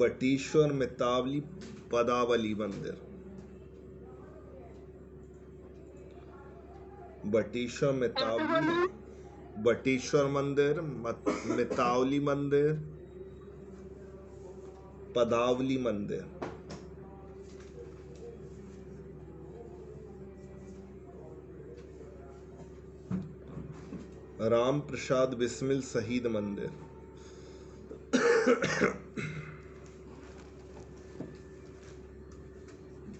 बटेश्वर मितावली पदावली मंदिर, बटेश्वर मितावली, बटेश्वर मंदिर, मितावली मंदिर, पदावली मंदिर। राम प्रसाद बिस्मिल शहीद मंदिर,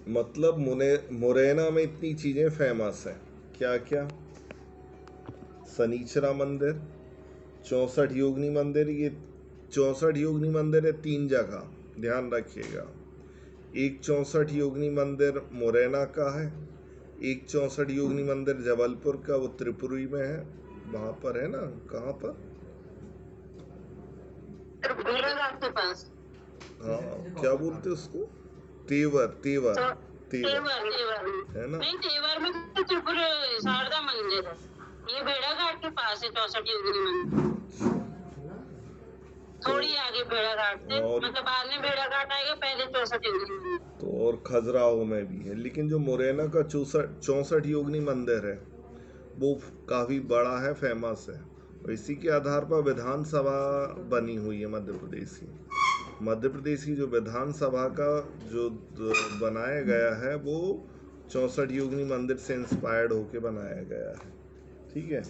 मतलब मुरैना में इतनी चीजें फेमस हैं। क्या क्या? शनिचरा मंदिर, 64 योगिनी मंदिर। ये 64 योगिनी मंदिर है 3 जगह, ध्यान रखिएगा। एक 64 योगिनी मंदिर मुरैना का है, एक 64 योगिनी मंदिर जबलपुर का, वो त्रिपुरी में है, वहां पर है ना, कहाँ पर? भेड़ाघाट के पास। हाँ, क्या बोलते उसको? तेवर, तेवर, तेवर है ना? नहीं, तेवर में तो त्रिपुरा शारदा मंदिर है। ये भेड़ाघाट के पास है 64 योगिनी मंदिर, थोड़ी आगे भेड़ाघाट से, मतलब बाद में भेड़ाघाट आएगा, पहले 64 योगिनी मंदिर। तो और खजुराहो में भी है, लेकिन जो मुरैना का 64 योगिनी मंदिर है वो काफी बड़ा है, फेमस है। और इसी के आधार पर विधानसभा बनी हुई है मध्य प्रदेश की। मध्य प्रदेश की जो विधानसभा का जो बनाया गया है वो 64 योगिनी मंदिर से इंस्पायर्ड होके बनाया गया है। ठीक है,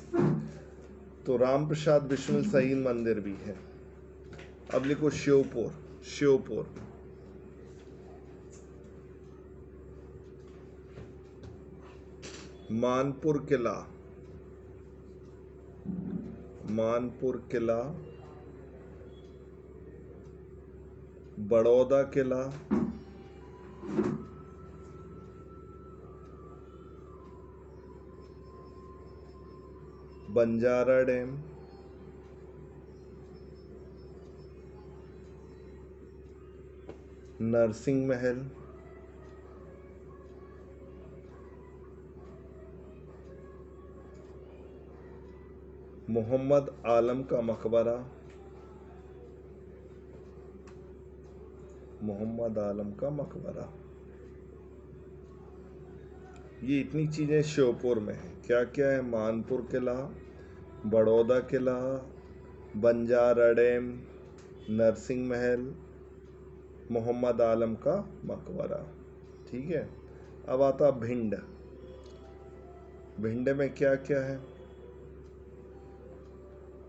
तो राम प्रसाद बिस्मिल शहीद मंदिर भी है। अब लिखो श्योपुर, श्योपुर। मानपुर किला, मानपुर किला, बड़ौदा किला, बंजारा डैम, नरसिंह महल, मोहम्मद आलम का मकबरा, मोहम्मद आलम का मकबरा। ये इतनी चीजें श्योपुर में है। क्या क्या है? मानपुर किला, बड़ौदा किला, बंजारा डैम, नरसिंह महल, मोहम्मद आलम का मकबरा। ठीक है, अब आता भिंड। भिंड में क्या क्या है?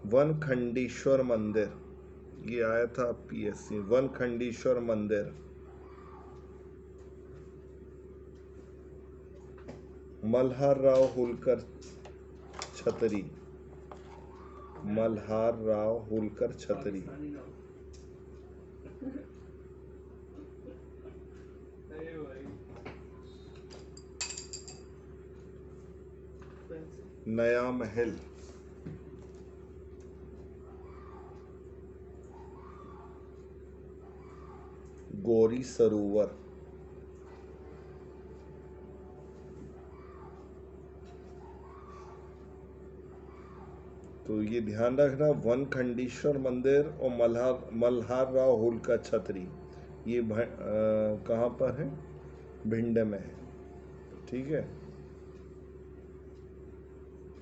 वनखंडेश्वर मंदिर, ये आया था पीएससी, वनखंडेश्वर मंदिर। मल्हार राव होलकर छतरी, मल्हार राव होलकर छतरी। नया महल, गौरी सरोवर, तो ये ध्यान रखना, वनखंडेश्वर मंदिर और मल्हार राव होलकर छतरी, ये कहाँ पर है? भिंड में है। ठीक है,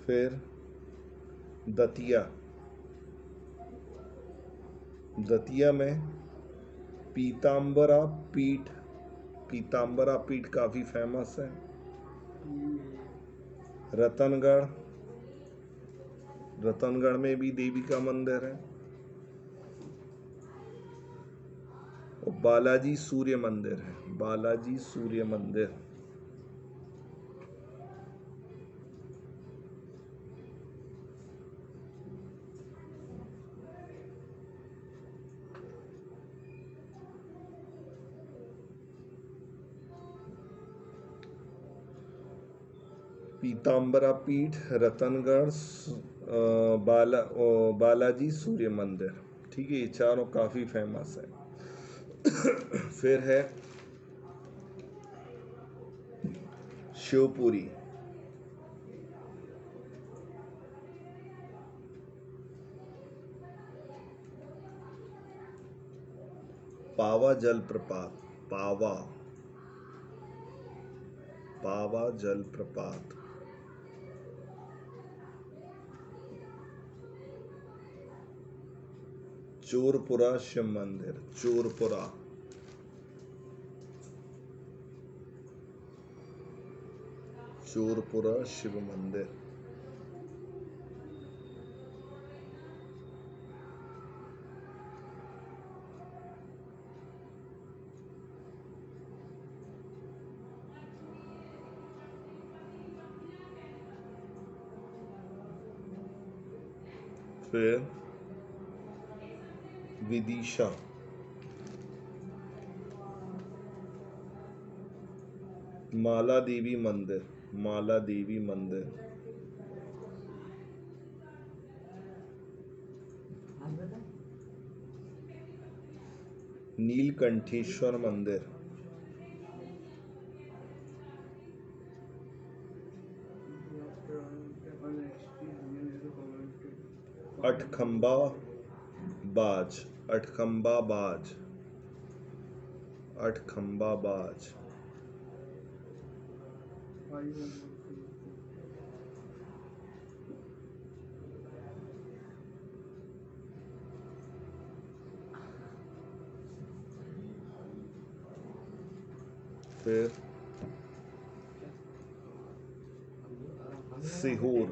फिर दतिया, दतिया में पीताम्बरा पीठ, पीताम्बरा पीठ काफी फेमस है। रतनगढ़, रतनगढ़ में भी देवी का मंदिर है। और बालाजी सूर्य मंदिर है, बालाजी सूर्य मंदिर। पीताम्बरा पीठ, रतनगढ़, बालाजी सूर्य मंदिर। ठीक है, ये चारों काफी फेमस है। फिर है शिवपुरी, पावा जलप्रपात, पावा, पावा जलप्रपात। चूरपुरा शिव मंदिर, चूरपुरा। चूरपुरा शिव मंदिर। फिर विदिशा, माला देवी मंदिर, माला देवी मंदिर। नीलकंठेश्वर मंदिर, अठखंबा बाज, अठखंबा बाज, अठखंबा बाज। फिर सीहोर,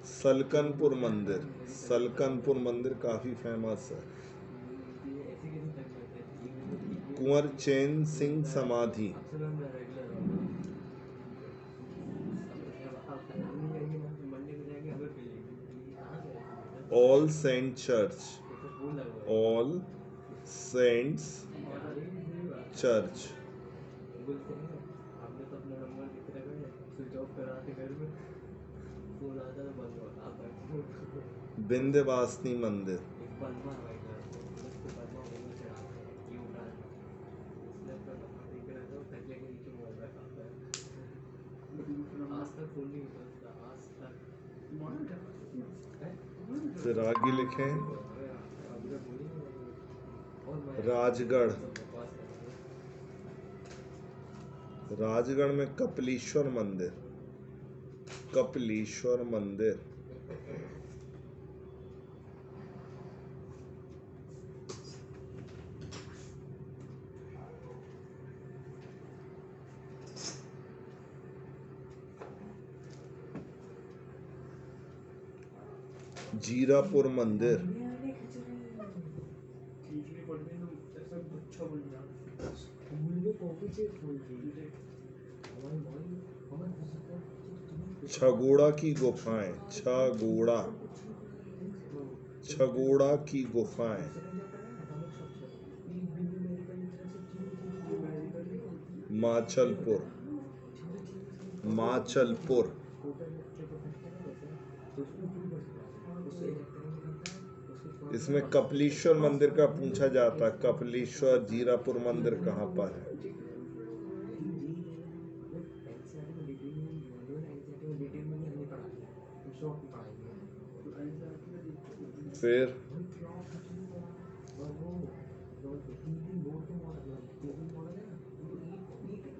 सलकनपुर मंदिर, सलकनपुर मंदिर काफी फेमस है। कुंवर चैन सिंह समाधि, All Saint Church, All Saints Church. Vindhyavasini मंदिर, फिर आगे लिखें राजगढ़, राजगढ़ में कपिलेश्वर मंदिर, कपिलेश्वर मंदिर। जीरापुर मंदिर, छगोड़ा की गुफाएं, छगोड़ा, छगोड़ा की गुफाएं। माचलपुर, माचलपुर। इसमें कपिलेश्वर मंदिर का पूछा जाता है, कपिलेश्वर जीरापुर मंदिर कहाँ पर है। फिर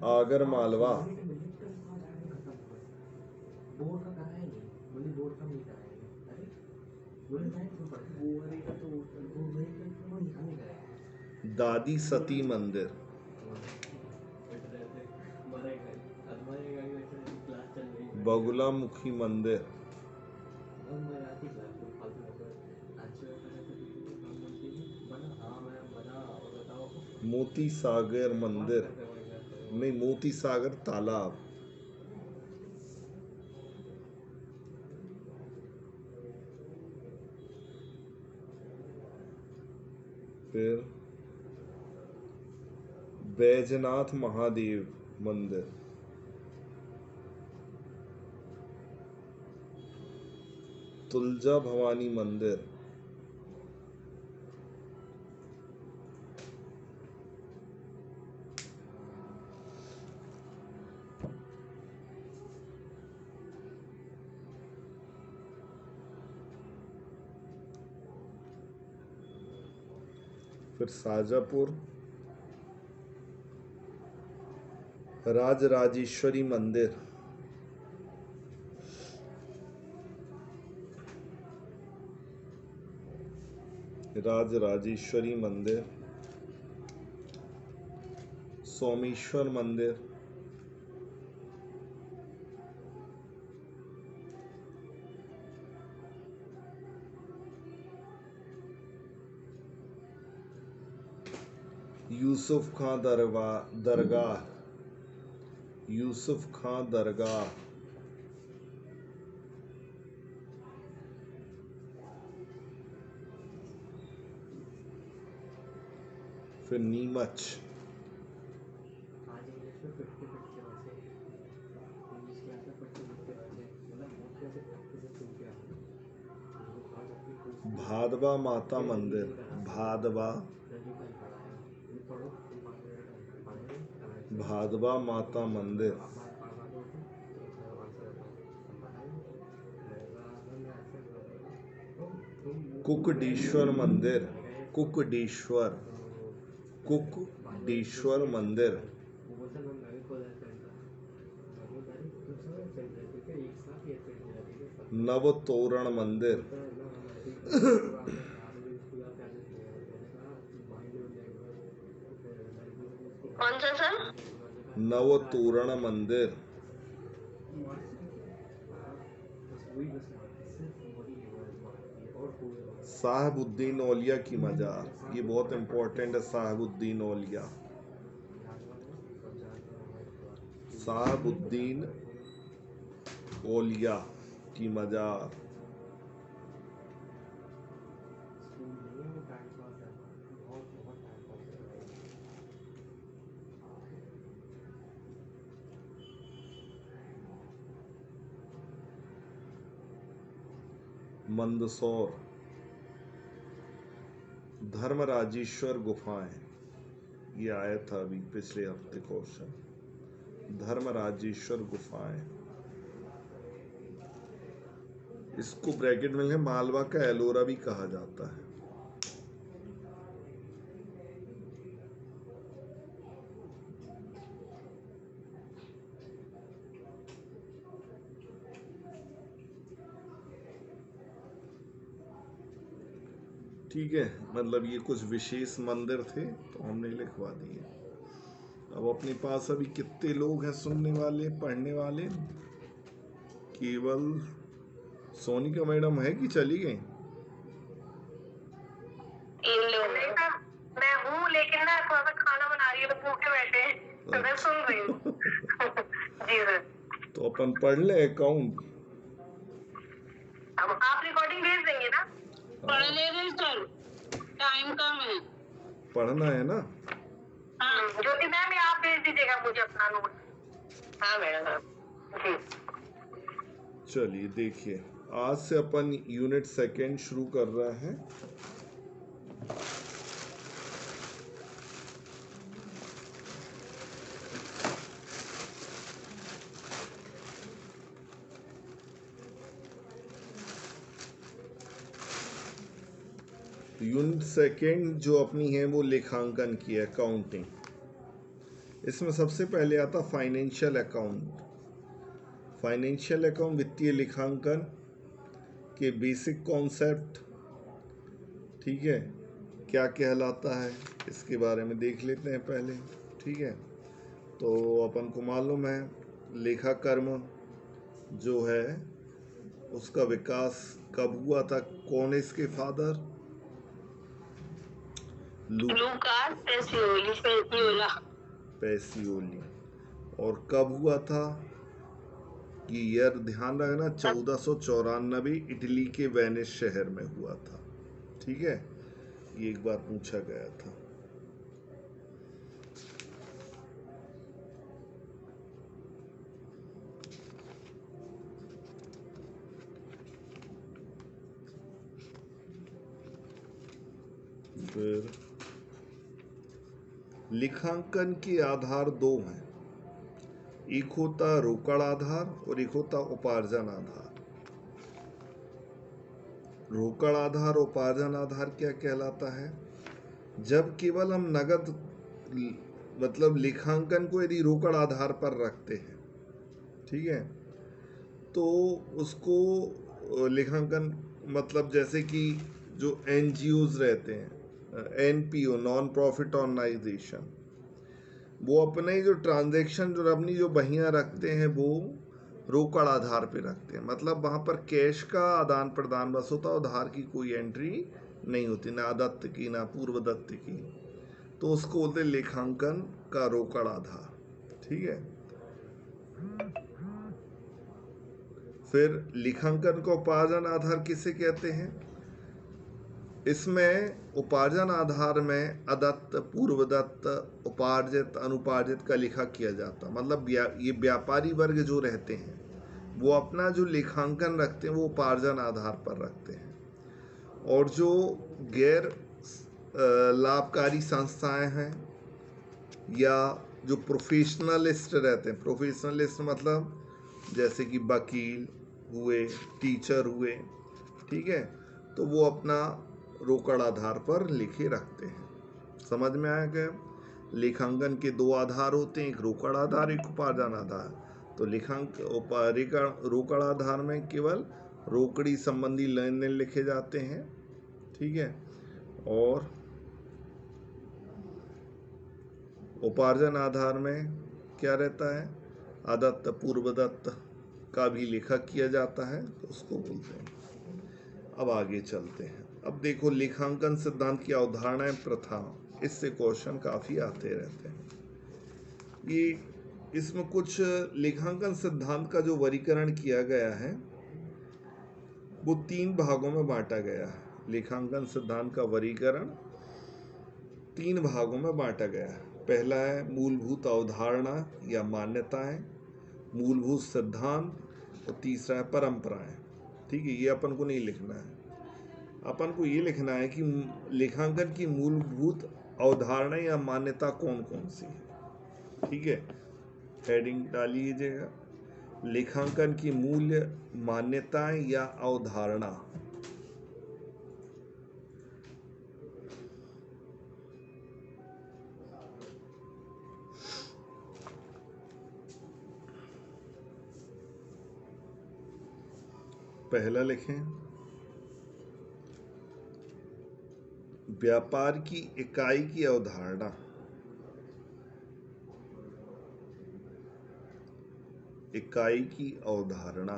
आगर मालवा, दादी सती मंदिर, बगुलामुखी मंदिर, मोती सागर मंदिर, नहीं मोती सागर तालाब। फिर बैजनाथ महादेव मंदिर, तुलजा भवानी मंदिर, फिर शाजापुर, राजराजेश्वरी मंदिर, राजराजेश्वरी मंदिर, सोमेश्वर मंदिर, यूसुफ खां दरगाह, यूसुफ खां दरगाह, फिर नीमच, भादवा माता मंदिर, भादवा माता मंदिर, कुकडेश्वर मंदिर, कुकडेश्वर मंदिर, नवतोरण मंदिर, कौन सा सर? नवतोरण मंदिर, साहबुद्दीन औलिया की मजार, ये बहुत इंपॉर्टेंट है। साहबुद्दीन औलिया, साहबुद्दीन औलिया की मजार, मंदसौर, धर्मराजेश्वर गुफाएं, ये आया था अभी पिछले हफ्ते क्वेश्चन। धर्मराजेश्वर गुफाएं, इसको ब्रैकेट में है मालवा का एलोरा भी कहा जाता है। ठीक है, मतलब ये कुछ विशेष मंदिर थे तो हमने लिखवा दिए। अब अपने पास अभी कितने लोग हैं सुनने वाले, पढ़ने वाले? केवल सोनिका मैडम है कि चली गई? मैं हूँ, लेकिन ना थोड़ा सा खाना बना रही है तो भूखे बैठे हैं, तो मैं सुन रही हूँ। जी सर। तो अपन पढ़ ले अकाउंट। अब आप रिकॉर्डिंग भेज देंगे ना? पढ़ ले रहे सर, टाइम कम है। पढ़ना है ना? हाँ ज्योति मैम, आप भेज दीजिएगा मुझे अपना नोट। हाँ मैडम जी। चलिए देखिए, आज से अपन यूनिट सेकेंड शुरू कर रहे हैं। यूनिट सेकेंड जो अपनी है वो लेखांकन की है, अकाउंटिंग। इसमें सबसे पहले आता फाइनेंशियल अकाउंट। फाइनेंशियल अकाउंट वित्तीय लेखांकन के बेसिक कॉन्सेप्ट, ठीक है, क्या कहलाता है इसके बारे में देख लेते हैं पहले। ठीक है, तो अपन को मालूम है लेखा कर्म जो है उसका विकास कब हुआ था? कौन है इसके फादर? Lucas Pacioli. और कब हुआ था? ये ईयर ध्यान रखना, 1494 इटली के वेनिस शहर में हुआ था। ठीक है, ये एक बार पूछा गया था। फिर लेखांकन के आधार दो हैं, एक होता रोकड़ आधार और एक होता उपार्जन आधार। रोकड़ आधार, उपार्जन आधार क्या कहलाता है? जब केवल हम नगद मतलब लेखांकन को यदि रोकड़ आधार पर रखते हैं, ठीक है, तो उसको लेखांकन मतलब जैसे कि जो एनजीओज रहते हैं, एनपीओ, नॉन प्रॉफिट ऑर्गेनाइजेशन, वो अपने जो ट्रांजैक्शन जो अपनी जो बहियां रखते हैं वो रोकड़ आधार पे रखते हैं। मतलब वहाँ पर कैश का आदान प्रदान बस होता है, उधार की कोई एंट्री नहीं होती, ना आदत्त की ना पूर्व दत्त की। तो उसको बोलते हैं लेखांकन का रोकड़ आधार, ठीक है। फिर लेखांकन का उपार्जन आधार किसे कहते हैं? इसमें उपार्जन आधार में अदत्त, पूर्वदत्त, उपार्जित, अनुपार्जित का लेखा किया जाता। मतलब ये व्यापारी वर्ग जो रहते हैं वो अपना जो लेखांकन रखते हैं वो उपार्जन आधार पर रखते हैं, और जो गैर लाभकारी संस्थाएं हैं या जो प्रोफेशनलिस्ट रहते हैं, प्रोफेशनलिस्ट मतलब जैसे कि वकील हुए, टीचर हुए, ठीक है, तो वो अपना रोकड़ आधार पर लिखे रखते हैं। समझ में आया क्या? लेखांकन के दो आधार होते हैं, एक रोकड़ आधार, एक उपार्जन आधार। तो रोकड़ आधार में केवल रोकड़ी संबंधी लेन देन लिखे जाते हैं, ठीक है, और उपार्जन आधार में क्या रहता है? आदत्त, पूर्वदत्त का भी लेखा किया जाता है, तो उसको बोलते हैं। अब आगे चलते हैं। अब देखो लेखांकन सिद्धांत की अवधारणाएं, प्रथा, इससे क्वेश्चन काफी आते रहते हैं। ये इसमें कुछ लेखांकन सिद्धांत का जो वर्गीकरण किया गया है वो 3 भागों में बांटा गया है। लेखांकन सिद्धांत का वर्गीकरण 3 भागों में बांटा गया है। पहला है मूलभूत अवधारणा या मान्यताएं, मूलभूत सिद्धांत, और तीसरा है परंपराएं। ठीक है, ये अपन को नहीं लिखना है, अपन को ये लिखना है कि लेखांकन की मूलभूत अवधारणा या मान्यता कौन कौन सी है। ठीक है, हेडिंग डालिएगा, लेखांकन की मूल्य मान्यताएं या अवधारणा। पहला लिखें, व्यापार की इकाई की अवधारणा। इकाई की अवधारणा।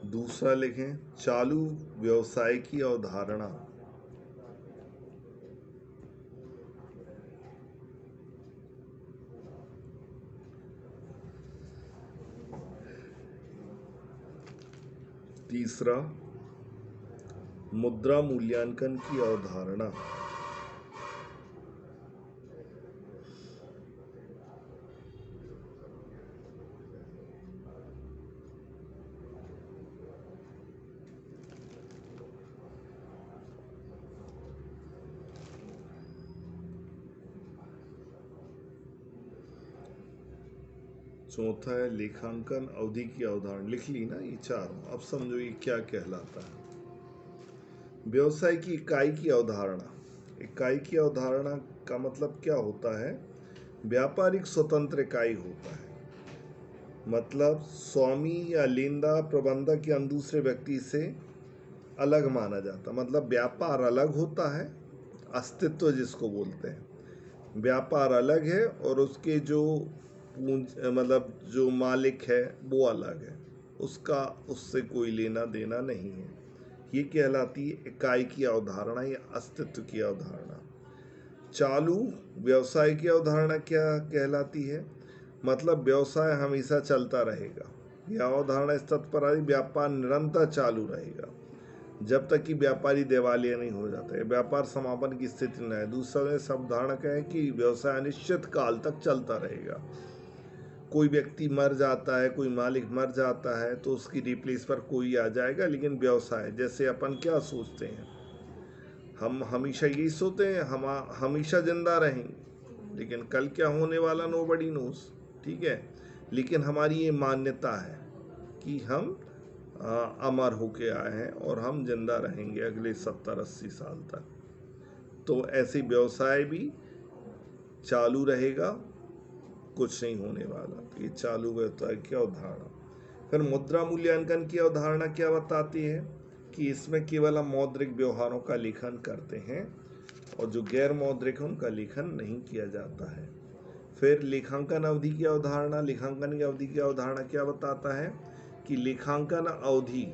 दूसरा लिखें, चालू व्यवसाय की अवधारणा। तीसरा, मुद्रा मूल्यांकन की अवधारणा। चौथा है लेखांकन अवधि की अवधारणा। लिख ली ना ये चारों, अब समझो ये क्या कहलाता है। व्यवसाय की इकाई की अवधारणा। इकाई की अवधारणा का मतलब क्या होता है? व्यापारिक स्वतंत्र इकाई होता है, मतलब स्वामी या लेनदा प्रबंधक या दूसरे व्यक्ति से अलग माना जाता। मतलब व्यापार अलग होता है, अस्तित्व जिसको बोलते हैं, व्यापार अलग है और उसके जो मतलब जो मालिक है वो अलग है, उसका उससे कोई लेना देना नहीं है। ये कहलाती है इकाई की अवधारणा या अस्तित्व की अवधारणा। चालू व्यवसाय की अवधारणा क्या कहलाती है? मतलब व्यवसाय हमेशा चलता रहेगा। यह अवधारणा इस तथ्य पर आई, व्यापार निरंतर चालू रहेगा जब तक कि व्यापारी दिवालिया नहीं हो जाता है, व्यापार समापन की स्थिति न है। दूसरा अवधारणा क्या है कि व्यवसाय अनिश्चित काल तक चलता रहेगा। कोई व्यक्ति मर जाता है, कोई मालिक मर जाता है तो उसकी रिप्लेस पर कोई आ जाएगा, लेकिन व्यवसाय जैसे अपन क्या सोचते हैं, हम हमेशा यही सोचते हैं हम हमेशा जिंदा रहेंगे, लेकिन कल क्या होने वाला नोबडी नोस। ठीक है, लेकिन हमारी ये मान्यता है कि हम अमर होके आए हैं और हम जिंदा रहेंगे अगले 70-80 साल तक। तो ऐसे व्यवसाय भी चालू रहेगा, कुछ नहीं होने वाला। ये चालू व्यवसाय की अवधारणा। फिर मुद्रा मूल्यांकन की अवधारणा क्या बताती है कि इसमें केवल हम मौद्रिक व्यवहारों का लेखन करते हैं और जो गैर मौद्रिक है उनका लेखन नहीं किया जाता है। फिर लेखांकन अवधि की अवधारणा। लेखांकन की अवधि की अवधारणा क्या बताता है कि लेखांकन अवधि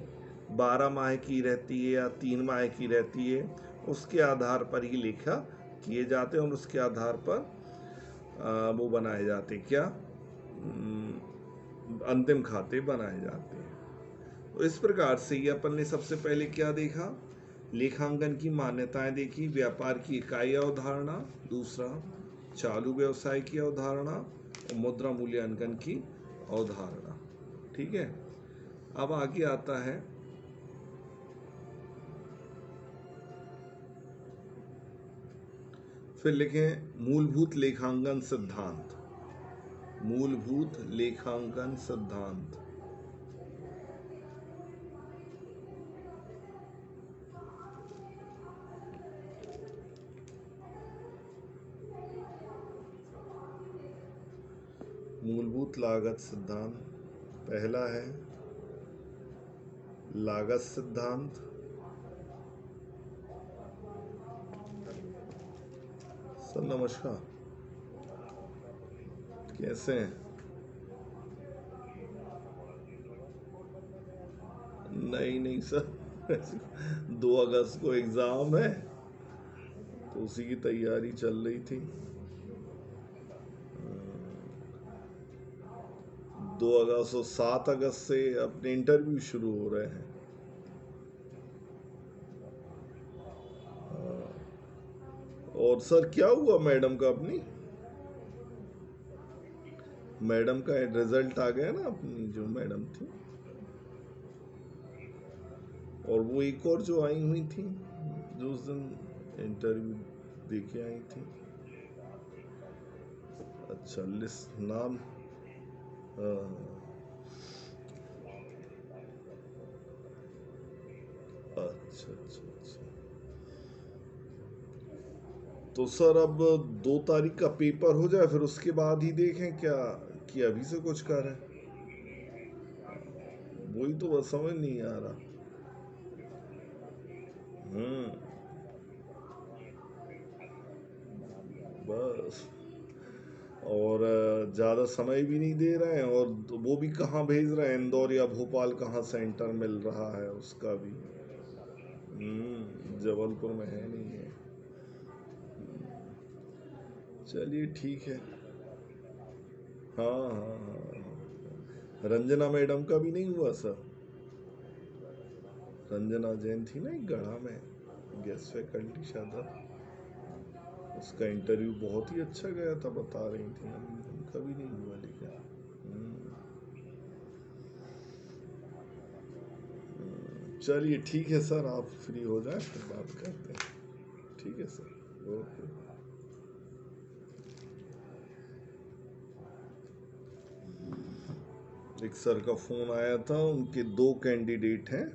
12 माह की रहती है या 3 माह की रहती है, उसके आधार पर ही लेखा किए जाते हैं और उसके आधार पर वो बनाए जाते क्या अंतिम खाते बनाए जाते हैं। तो इस प्रकार से ही अपन ने सबसे पहले क्या देखा, लेखांकन की मान्यताएं देखी, व्यापार की इकाई अवधारणा, दूसरा चालू व्यवसाय की अवधारणा और मुद्रा मूल्यांकन की अवधारणा। ठीक है, अब आगे आता है फिर लिखें मूलभूत लेखांकन सिद्धांत। मूलभूत लेखांकन सिद्धांत। मूलभूत लागत सिद्धांत पहला है लागत सिद्धांत। सर नमस्कार, कैसे हैं? नहीं सर 2 अगस्त को एग्जाम है तो उसी की तैयारी चल रही थी। 2 अगस्त और 7 अगस्त से अपने इंटरव्यू शुरू हो रहे हैं। और सर क्या हुआ मैडम का, अपनी मैडम का रिजल्ट आ गया ना, अपनी जो मैडम थी, और वो एक और जो आई हुई थी जो उस दिन इंटरव्यू देके आई थी। अच्छा, लिस्ट नाम अच्छा अच्छा अच्छा। तो सर अब 2 तारीख का पेपर हो जाए फिर उसके बाद ही देखें क्या, कि अभी से कुछ कर रहे हैं? वही तो बस समझ नहीं आ रहा। बस, और ज़्यादा समय भी नहीं दे रहे हैं, और वो भी कहाँ भेज रहे हैं, इंदौर या भोपाल कहाँ सेंटर मिल रहा है उसका भी। जबलपुर में है नहीं है। चलिए ठीक है। हाँ। रंजना मैडम का भी नहीं हुआ सर? रंजना जैन थी ना एक गढ़ा में, गेस्ट फैकल्टी शायद, उसका इंटरव्यू बहुत ही अच्छा गया था बता रही थी, उनका भी नहीं हुआ लेकिन। चलिए ठीक है सर, आप फ्री हो जाए फिर बात करते हैं। ठीक है सर, ओके। एक सर का फ़ोन आया था, उनके 2 कैंडिडेट हैं,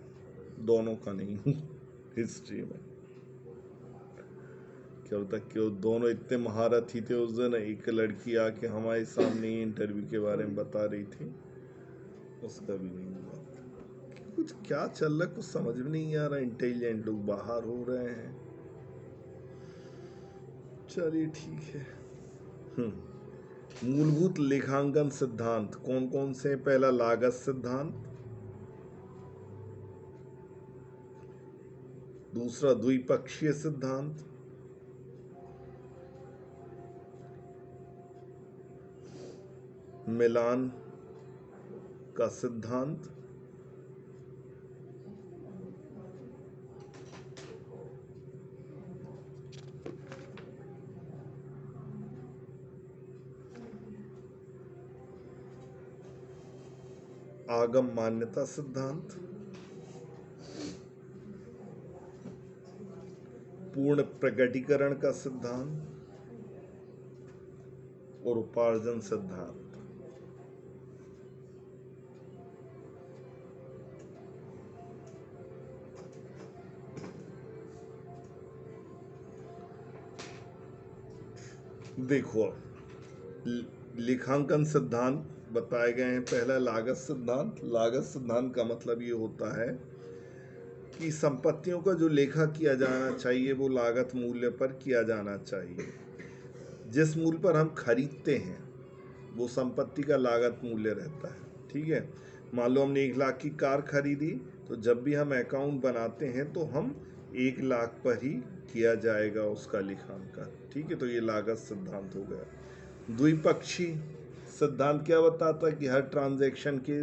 दोनों का नहीं हूँ हिस्ट्री में। क्या होता कि दोनों इतने महारथी थे, उस दिन एक लड़की आके हमारे सामने ही इंटरव्यू के बारे में बता रही थी, उसका भी नहीं हुआ। कुछ क्या चल रहा है कुछ समझ में नहीं आ रहा, इंटेलिजेंट लोग बाहर हो रहे हैं। चलिए ठीक है। मूलभूत लेखांकन सिद्धांत कौन कौन से? पहला लागत सिद्धांत, दूसरा द्विपक्षीय सिद्धांत, मिलान का सिद्धांत, आगम मान्यता सिद्धांत, पूर्ण प्रकटीकरण का सिद्धांत और उपार्जन सिद्धांत। देखो, लेखांकन सिद्धांत बताए गए हैं। पहला लागत सिद्धांत। लागत सिद्धांत का मतलब ये होता है कि संपत्तियों का जो लेखा किया जाना चाहिए वो लागत मूल्य पर किया जाना चाहिए। जिस मूल्य पर हम खरीदते हैं वो संपत्ति का लागत मूल्य रहता है। ठीक है, मान लो हमने 1 लाख की कार खरीदी, तो जब भी हम अकाउंट बनाते हैं तो हम 1 लाख पर ही किया जाएगा उसका लेखांकन। ठीक है, तो ये लागत सिद्धांत हो गया। द्विपक्षी सिद्धांत क्या बताता है कि हर ट्रांजैक्शन के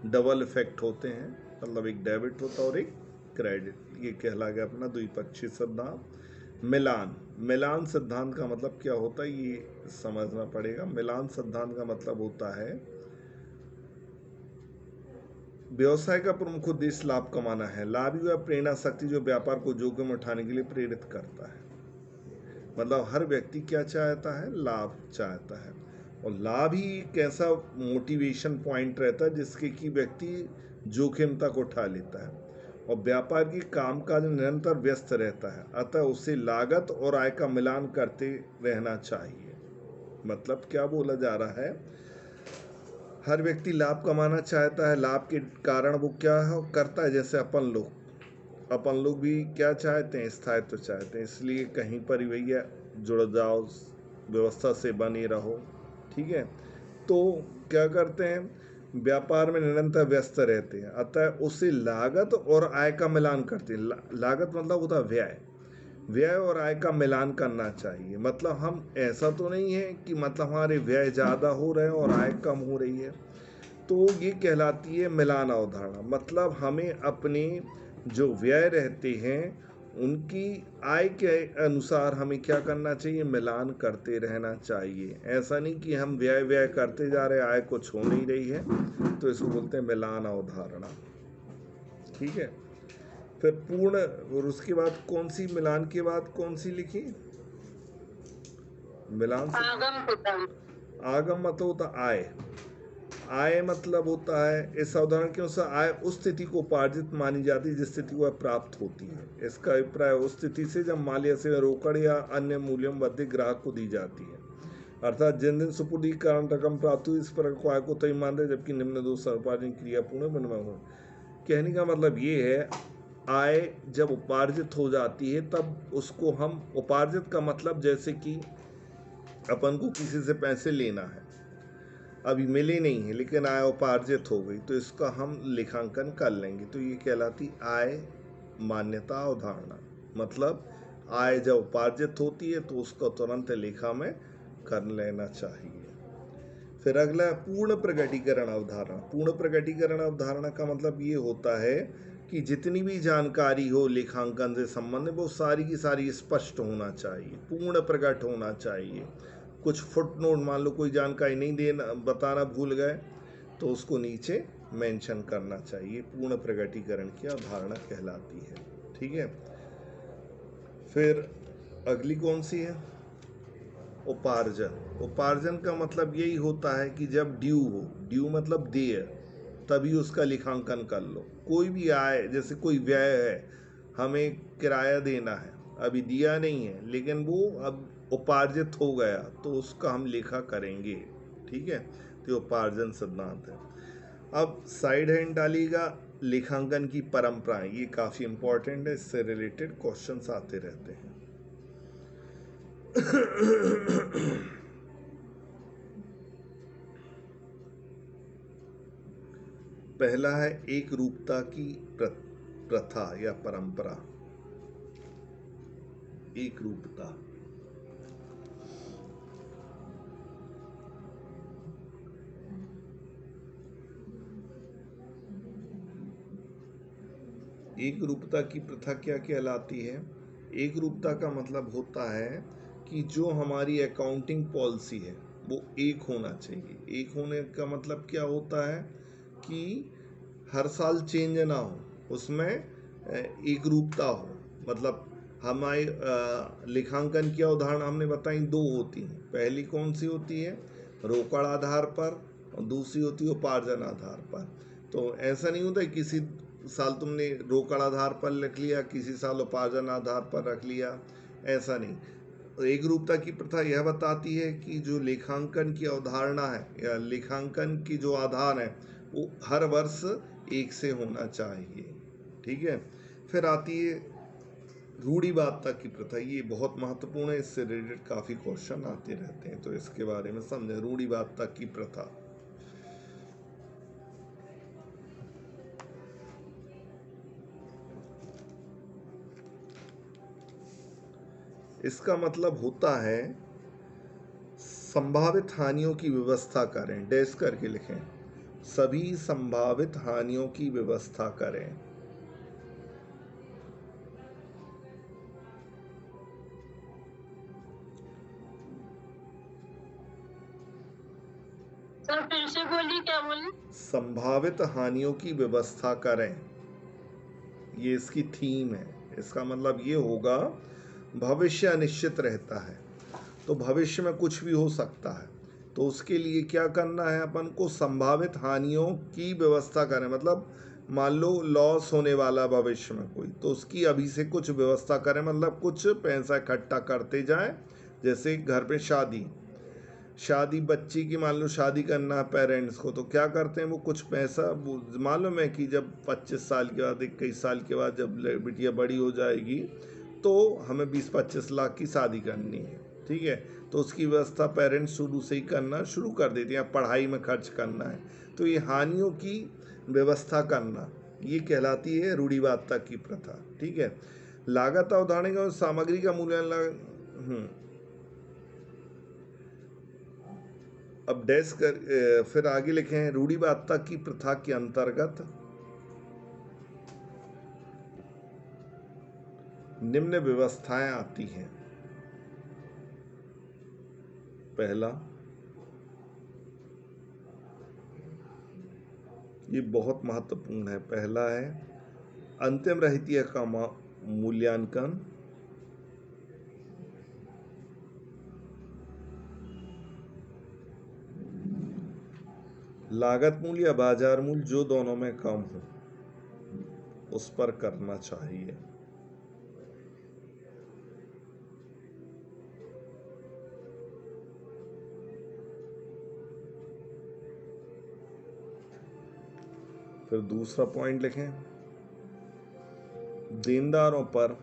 डबल इफेक्ट होते हैं, मतलब एक डेबिट होता है और एक क्रेडिट। ये कहला गया अपना द्विपक्षी सिद्धांत। मिलान। मिलान सिद्धांत का मतलब क्या होता है ये समझना पड़ेगा। मिलान सिद्धांत का मतलब होता है व्यवसाय का प्रमुख उद्देश्य लाभ कमाना है। लाभ ही वह प्रेरणा शक्ति जो व्यापार को जोखिम उठाने के लिए प्रेरित करता है। मतलब हर व्यक्ति क्या चाहता है? लाभ चाहता है, और लाभ ही एक ऐसा मोटिवेशन पॉइंट रहता है जिसके कि व्यक्ति जोखिम तक उठा लेता है, और व्यापार की कामकाज में निरंतर व्यस्त रहता है। अतः उसे लागत और आय का मिलान करते रहना चाहिए। मतलब क्या बोला जा रहा है? हर व्यक्ति लाभ कमाना चाहता है, लाभ के कारण वो क्या है करता है। जैसे अपन लोग भी क्या चाहते हैं? स्थायित्व चाहते हैं, इसलिए कहीं पर ही भैया जुड़ जाओ, व्यवस्था से बने रहो। ठीक है, तो क्या करते हैं? व्यापार में निरंतर व्यस्त रहते हैं, अतः उसे लागत और आय का मिलान करते हैं। लागत मतलब होता है व्यय। व्यय और आय का मिलान करना चाहिए। मतलब हम ऐसा तो नहीं है कि मतलब हमारे व्यय ज़्यादा हो रहे हैं और आय कम हो रही है, तो ये कहलाती है मिलान अवधारणा। मतलब हमें अपने जो व्यय रहते हैं उनकी आय के अनुसार हमें क्या करना चाहिए? मिलान करते रहना चाहिए। ऐसा नहीं कि हम व्यय करते जा रहे, आय कुछ हो नहीं रही है, तो इसको बोलते हैं मिलान अवधारणा। ठीक है, फिर पूर्ण, और उसके बाद कौन सी, मिलान के बाद कौन सी लिखी? मिलान से आगम मतलब होता आय। आय मतलब होता है, इस अवधारणा के अनुसार आय उस स्थिति को उपार्जित मानी जाती है जिस स्थिति को प्राप्त होती है। इसका अभिप्राय उस स्थिति से जब माल या सेवा रोकड़ या अन्य मूल्यों में अधिक ग्राहक को दी जाती है। अर्थात जिन दिन सुपुर्दी के कारण रकम प्राप्त हुई, इस पर को आय को तय मानते हैं, जबकि निम्न दो उपार्जन क्रिया पूर्ण विनिमय हो। कहने का मतलब ये है, आय जब उपार्जित हो जाती है तब उसको हम, उपार्जित का मतलब जैसे कि अपन को किसी से पैसे लेना है, अभी मिले नहीं है लेकिन आय उपार्जित हो गई, तो इसका हम लेखांकन कर लेंगे। तो ये कहलाती आय मान्यता अवधारणा। मतलब आय जब उपार्जित होती है तो उसको तुरंत लेखा में कर लेना चाहिए। फिर अगला पूर्ण प्रकटीकरण अवधारणा। पूर्ण प्रकटीकरण अवधारणा का मतलब ये होता है कि जितनी भी जानकारी हो लेखांकन से संबंधित वो सारी की सारी स्पष्ट होना चाहिए, पूर्ण प्रकट होना चाहिए। कुछ फुटनोट, मान लो कोई जानकारी नहीं देना, बताना भूल गए, तो उसको नीचे मेंशन करना चाहिए। पूर्ण प्रकटीकरण की अवधारणा कहलाती है। ठीक है, फिर अगली कौन सी है? उपार्जन। उपार्जन का मतलब यही होता है कि जब ड्यू हो, ड्यू मतलब देय, तभी उसका लेखांकन कर लो। कोई भी आय, जैसे कोई व्यय है, हमें किराया देना है, अभी दिया नहीं है लेकिन वो अब उपार्जित हो गया, तो उसका हम लेखा करेंगे। ठीक है, तो उपार्जन सिद्धांत है। अब साइड हैंड डालिएगा, लेखांकन की परंपराएं, ये काफ़ी इंपॉर्टेंट है, इससे रिलेटेड क्वेश्चंस आते रहते हैं। पहला है एक रूपता की प्रथा या परंपरा। एक रूपता, एक रूपता की प्रथा क्या कहलाती है? एक रूपता का मतलब होता है कि जो हमारी अकाउंटिंग पॉलिसी है वो एक होना चाहिए। एक होने का मतलब क्या होता है कि हर साल चेंज ना हो, उसमें एक रूपता हो। मतलब हमारे लेखांकन की अवधारणा हमने बताई दो होती हैं। पहली कौन सी होती है? रोकड़ आधार पर, और दूसरी होती है उपार्जन आधार पर। तो ऐसा नहीं होता है किसी साल तुमने रोकड़ आधार पर रख लिया, किसी साल उपार्जन आधार पर रख लिया, ऐसा नहीं। एक रूपता की प्रथा यह बताती है कि जो लेखांकन की अवधारणा है या लेखांकन की जो आधार है वो हर वर्ष एक से होना चाहिए। ठीक है। फिर आती है रूढ़िवादिता की प्रथा। ये बहुत महत्वपूर्ण है, इससे रिलेटेड काफी क्वेश्चन आते रहते हैं, तो इसके बारे में समझे। रूढ़िवादिता की प्रथा, इसका मतलब होता है संभावित हानियों की व्यवस्था करें। डैश करके लिखें, सभी संभावित हानियों की व्यवस्था करें। सर फिर से बोलिए, क्या बोली? संभावित हानियों की व्यवस्था करें, ये इसकी थीम है। इसका मतलब ये होगा भविष्य अनिश्चित रहता है, तो भविष्य में कुछ भी हो सकता है, तो उसके लिए क्या करना है अपन को, संभावित हानियों की व्यवस्था करें। मतलब मान लो लॉस होने वाला भविष्य में कोई, तो उसकी अभी से कुछ व्यवस्था करें, मतलब कुछ पैसा इकट्ठा करते जाएं। जैसे घर पे शादी बच्ची की, मान लो शादी करना है पेरेंट्स को, तो क्या करते हैं वो कुछ पैसा, मालूम है कि जब 25 साल के बाद 21 साल के बाद जब बिटिया बड़ी हो जाएगी तो हमें 20-25 लाख की शादी करनी है। ठीक है, तो उसकी व्यवस्था पेरेंट्स शुरू से ही करना शुरू कर देते हैं, पढ़ाई में खर्च करना है, तो ये हानियों की व्यवस्था करना, ये कहलाती है रूढ़िवादिता की प्रथा। ठीक है। लागत अवधारणा का सामग्री का मूल्यांकन, अब डैश कर फिर आगे लिखे हैं, रूढ़िवादिता की प्रथा के अंतर्गत निम्न व्यवस्थाएं आती हैं। पहला, ये बहुत महत्वपूर्ण है, पहला है अंतिम रहतिया का मूल्यांकन। लागत मूल्य या बाजार मूल्य जो दोनों में कम हो उस पर करना चाहिए। फिर दूसरा पॉइंट लिखें, देनदारों पर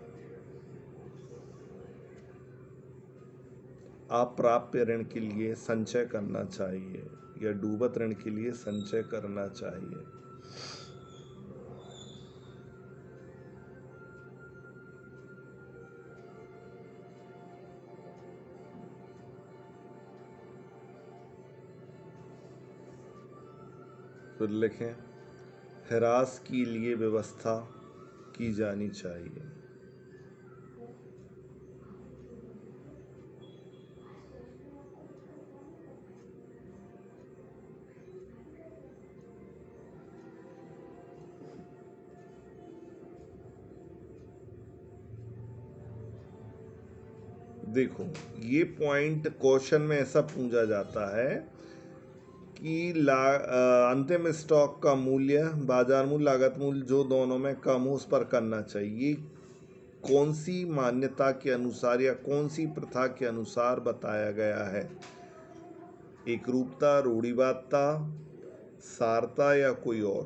अप्राप्य ऋण के लिए संचय करना चाहिए या डूबत ऋण के लिए संचय करना चाहिए। फिर लिखें, हिरास के लिए व्यवस्था की जानी चाहिए। देखो, ये पॉइंट क्वेश्चन में ऐसा पूछा जाता है कि अंतिम स्टॉक का मूल्य, बाजार मूल्य, लागत मूल्य जो दोनों में कम हो उस पर करना चाहिए। कौन सी मान्यता के अनुसार या कौन सी प्रथा के अनुसार बताया गया है? एकरूपता, रूढ़िवादिता, सारता या कोई और?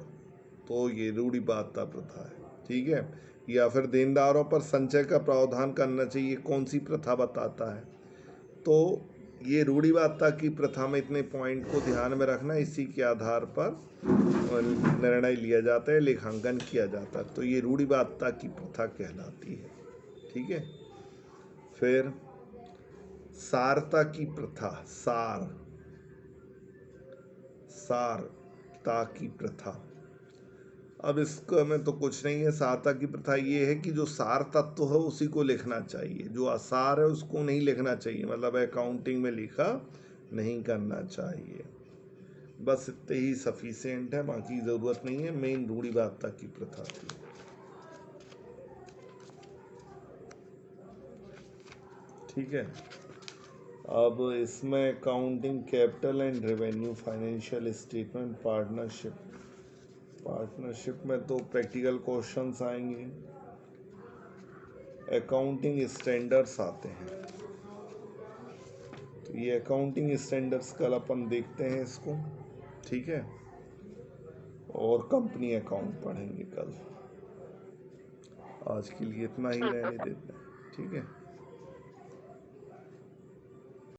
तो ये रूढ़िवादिता प्रथा है। ठीक है। या फिर देनदारों पर संचय का प्रावधान करना चाहिए, कौन सी प्रथा बताता है? तो ये रूढ़िवादिता की प्रथा में इतने पॉइंट को ध्यान में रखना, इसी के आधार पर निर्णय लिया जाता है, लेखांकन किया जाता है, तो ये रूढ़िवादिता की प्रथा कहलाती है। ठीक है। फिर सारता की प्रथा, सारता की प्रथा, अब इसका में तो कुछ नहीं है। सारता की प्रथा ये है कि जो सार तत्व है उसी को लिखना चाहिए, जो असार है उसको नहीं लिखना चाहिए, मतलब अकाउंटिंग में लिखा नहीं करना चाहिए। बस इतने ही सफिशिएंट है, बाकी ज़रूरत नहीं है। मेन रूढ़िवादिता की प्रथा थी। ठीक है। अब इसमें accounting, capital and revenue, financial statement, partnership में तो प्रैक्टिकल क्वेश्चंस आएंगे। अकाउंटिंग स्टैंडर्ड्स आते हैं। ये अकाउंटिंग स्टैंडर्ड्स कल अपन देखते हैं इसको, ठीक है, और कंपनी अकाउंट पढ़ेंगे कल। आज के लिए इतना ही रहने देते हैं, ठीक है।